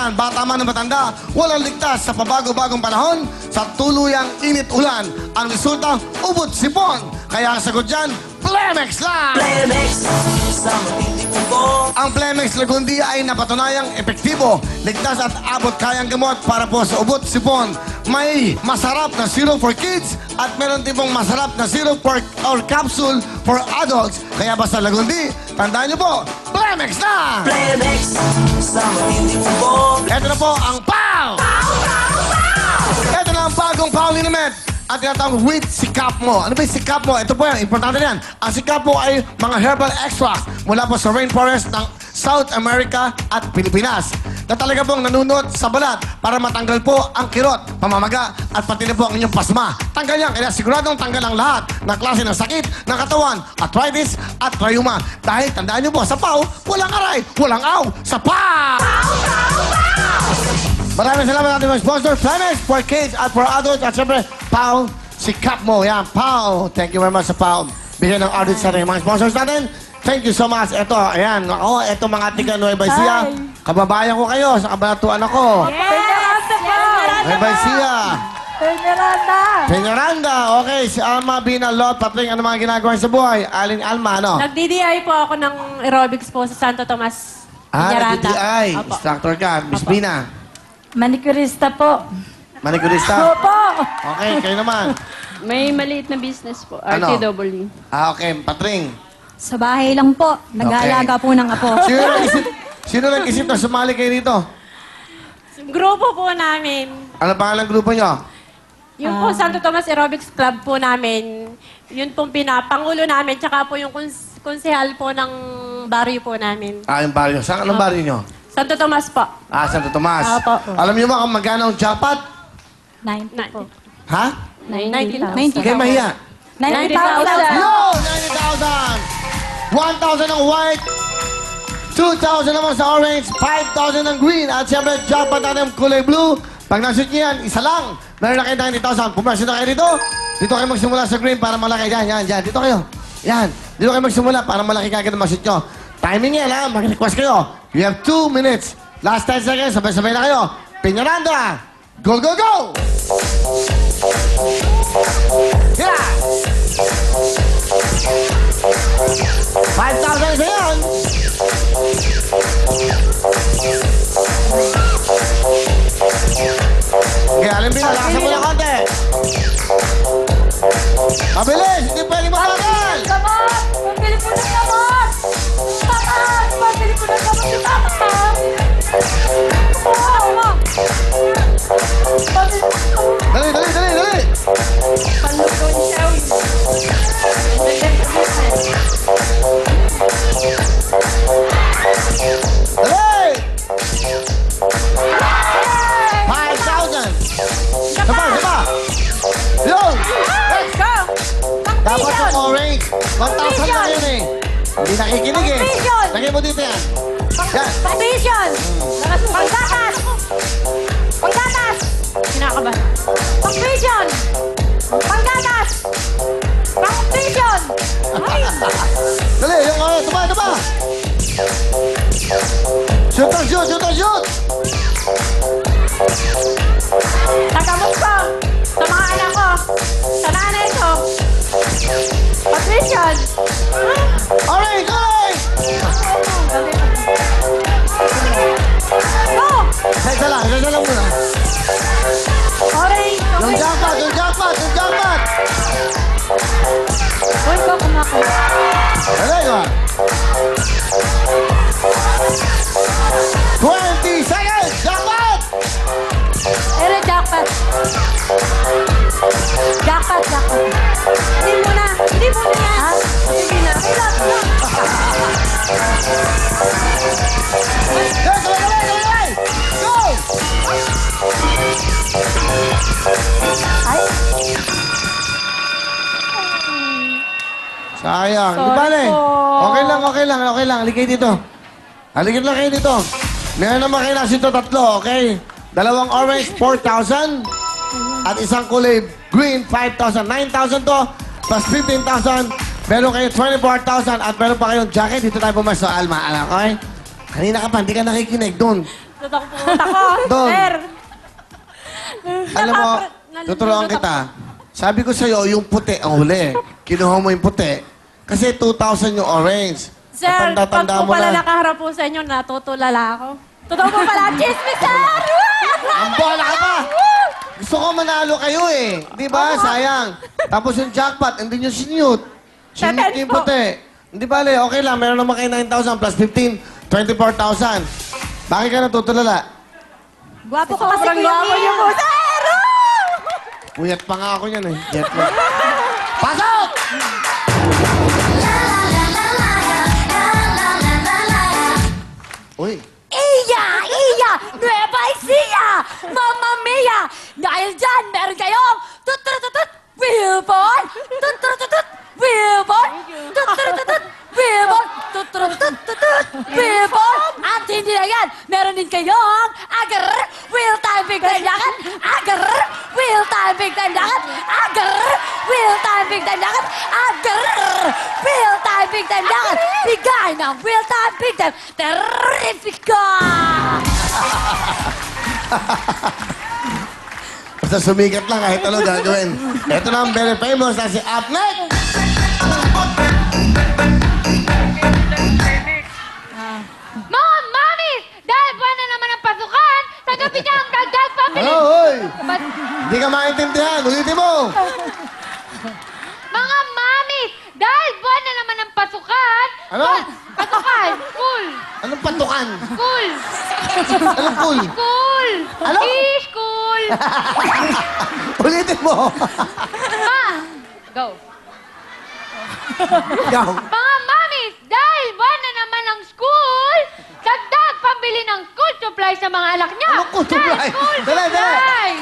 yan, bata man o matanda, walang ligtas sa pabago-bagong panahon, sa tuluyang init-ulan. Ang resulta, ubot sipon. Kaya ang sagot dyan, Plemex lang! Plemex, sa matindi po. Ang Plemex Lagundi ay napatunayang epektibo, ligtas at abot kayang gamot para po sa ubot sipon. May masarap na syrup for kids at meron din pong masarap na syrup or capsule for adults. Kaya basta Lagundi, tandaan niyo po, Plemex na! Plemex, sa matindi po. Ito na po ang POW! Ito na ang bagong POW liniment. At tinatawag with sikap mo. Ano ba yung sikap mo? Ito po yan, importante yan. Ang sikap mo ay mga herbal extracts mula po sa rainforest ng South America at Pilipinas na talaga pong nanunot sa balat para matanggal po ang kirot, pamamaga at pati na po ang inyong pasma. Tanggal yan, kaya siguradong tanggal ang lahat ng klase ng sakit ng katawan, arthritis at rheuma. Dahil tandaan nyo po, sa POW, walang aray, walang aw, sa POW! Maraming salamat natin mga sponsor, Plemex for kids at for adults at syempre, POW, sikap mo. Yan, POW. Thank you very much sa POW. Bigyan ng audit sa rin mga sponsors natin. Thank you so much. Ito, ayan. Ako, ito mga tiga Nueva Ecija. Kababayan ko kayo sa kabanatuan ako. Nueva Ecija. Peñaranda. Okay, si Alma Binalot, Patring, ano mga ginagawa sa buhay? Aling Alma, ano? Nag-DDI po ako ng aerobics po sa Santo Tomas, Peñaranda. nag-DDI. Opo. Instructor ka. Miss Opo. Bina. Manicurista po. Manicurista. Opo. Okay, kayo naman. May maliit na business po, Ano? RTW. Okay, Patring. Sa bahay lang po. Nag-aalaga po ng apo. Sino nag-isip na sumali kayo dito? Grupo po namin. Ano pangalan ng grupo nyo? Yung po Santo Tomas Aerobics Club po namin, yun pong pinapangulo namin, tsaka po yung konsehal po ng baryo po namin. Yung baryo. Saan? Anong baryo nyo? Santo Tomas po. Santo Tomas. Opo. Alam niyo ba kung magkano ang jackpot? 90 po. Ha? 90,000. Kaya mahiya. 90,000. Yo! 90,000! 1,000 ang white, 2,000 naman sa orange, 5,000 ang green, at siyempre jackpot natin ang kulay blue. Pag nashoot niyo yan, isa lang. Meron na kayo 90,000. Pumasyon na kayo dito. Dito kayo magsimula sa green para malaki. Yan. Dito kayo. Yan. Dito kayo magsimula para malaki kagad ang mashoot nyo. Timing yan, ha? Mag-request kayo. You have 2 minutes. Last 10 seconds. Sabay-sabay na kayo. Peñaranda! Go, go, go! Yeah! 5,000 isa yan! Okay, alam mo, lakasan mo na konti. Mabilis! Hindi pwede mabagal! Gamot! Pabili po ng gamot! Takas! Pabili po ng gamot si Takas! Dali! Panlugod siya. Dali! 5,000! Sapa! Yun! Let's go! Dapat yung orange. 1,000 na yun eh. Hindi nakikinig eh. Pang-vision! Lagay mo dito yan. Yan. Pang-vision! Pang-gatas! Pang-gatas! Kinakabahan. Pang-vision! Pang-gatas! Pang-vision! Ay! Dali, yung ito ba? Shoot! Tagamot ko sa mga anak ko, sa nanay ko. Patricia! Orange! Go! Isa lang muna. Orange! Yung jackpot! Uy, ko kumakain. Dali, go. 20 seconds! Jackpot! Ere, jackpot. Jackpot. Hindi muna yan. Sige na. Dali! Go! Sayang. Di Sorry bale. po. Okay lang. Halika dito. Halika lang kayo dito. Meron naman kayo nasito 3, okay? 2 orange, 4,000. At isang kulay green, 5,000. 9,000 to, plus 15,000. Meron kayo 24,000 at meron pa kayong jacket. Dito tayo pumasok, Alma. Okay? Kanina ka pa, hindi ka nakikinig doon. Tutong pumunta ko. Dong. Sir. Alam mo, tutulungan kita. Sabi ko sa'yo, yung puti ang huli. Kinuha mo yung puti. Kasi 2,000 yung orange. Sir, pag Tanda-tanda po mo pala na. nakaharap po sa inyo, natutulala ako. Totoo po pala, chismis, sir! Ang bola ka pa! Gusto ko manalo kayo eh. Di ba? Sayang. Tapos yung jackpot, hindi nyo sinute. Sinute niyo yung po. puti. Hindi bale, okay lang. Meron naman kayo 9,000 plus 15, 24,000. Bakit ka natutulala? Gwapo ko kasi Sobrang gwapo niyo po, sir! Puyat pa nga ako yan eh. Jet lag. Pasok! Uy. Iya! Iya! Nueva Ecija! Mamma Mia! Dahil dyan, meron kayong tut-tut-tut-tut! Wilbon! Tut-tut-tut-tut! Wilbon! Tut-tut-tut-tut! Wilbon! Tut-tut-tut-tut! Wilbon! At hindi na yan, meron din kayong agar! Real time big time yakan! Agar! Real time big time yakan! Agar! Real time big time yakan! Agar! Real time big time yakan! Bigay ng real time big time! Terrifica! Basta sumikat lang kahit ano gagawin. Ito na ang very famous na si Upnet! Mga mami! Dahil buwan na naman ang pasukan, tanggapin niya ang dagdag pambili. Ano, hoy! But, Hindi ka maintindihan. Ulitin mo! mga mami! Dahil buwan na naman ang pasukan. Ano? Pasukan! School! Anong patukan? School! Anong cool? School! Ano? School! Ulitin mo! Ma! Go. Ikaw. Mga mami! Dahil buwan na naman ang school, dagdag pambili ng school supplies sa mga anak niya. Anong school supply? School Dali, dali. supplies!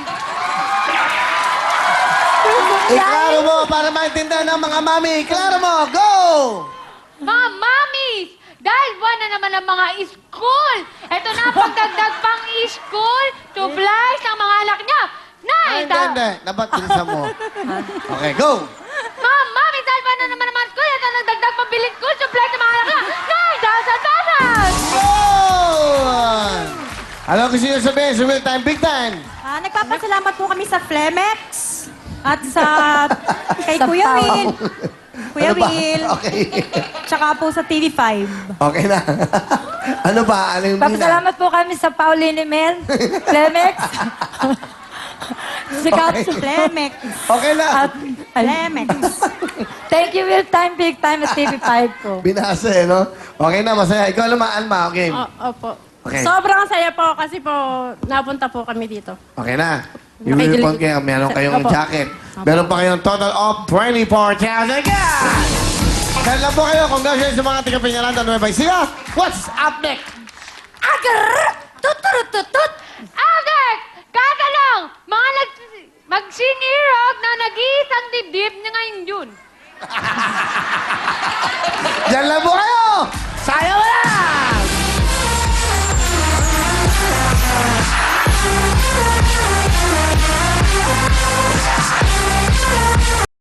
Iklaro mo para maintindihan ng mga mami. Iklaro mo! Go! Mga mamis! Dahil buwan na naman ang mga school! Ito na ang pagdagdag pang school supplies ng mga anak niya. Ay, hindi, hindi. Dapat bilisan mo. Okay, go! Mga mamis! Dahil buwan na naman ang mga school, ito na dagdag pang bilhin school supplies ng mga anak niya. 9,000! Go! Ano gusto nyo sabihin? Sa real time, big time. Nagpapasalamat po kami sa Flemex at sa kay Kuya Will. Kuya Ano ba? Will. Okay. Tsaka po sa TV5. Okay na. Ano ba? Ano yung Papasalamat po kami sa Pauline Mel, Flemex. Si Caps Flemex. Okay na. At Flemex. Thank you, Will Time, Big Time at TV5 po. Binasa eh, no? Okay na, masaya. Ikaw naman, Alma. Okay. Opo. Okay. Sobrang saya po kasi po napunta po kami dito. Okay na. Yung Okay, uniform dilig- kayo, meron kayong Opo. jacket. Meron pa kayong total of 24,000 cash! Dahil lang po kayo, congratulations sa mga tiga-Peñaranda Nueva Ecija. What's up next? Agar! Tut-tut-tut-tut! Agar! Katanong! Mga magsinirog na nag-iisang dibdib niya ngayon yun. Diyan lang po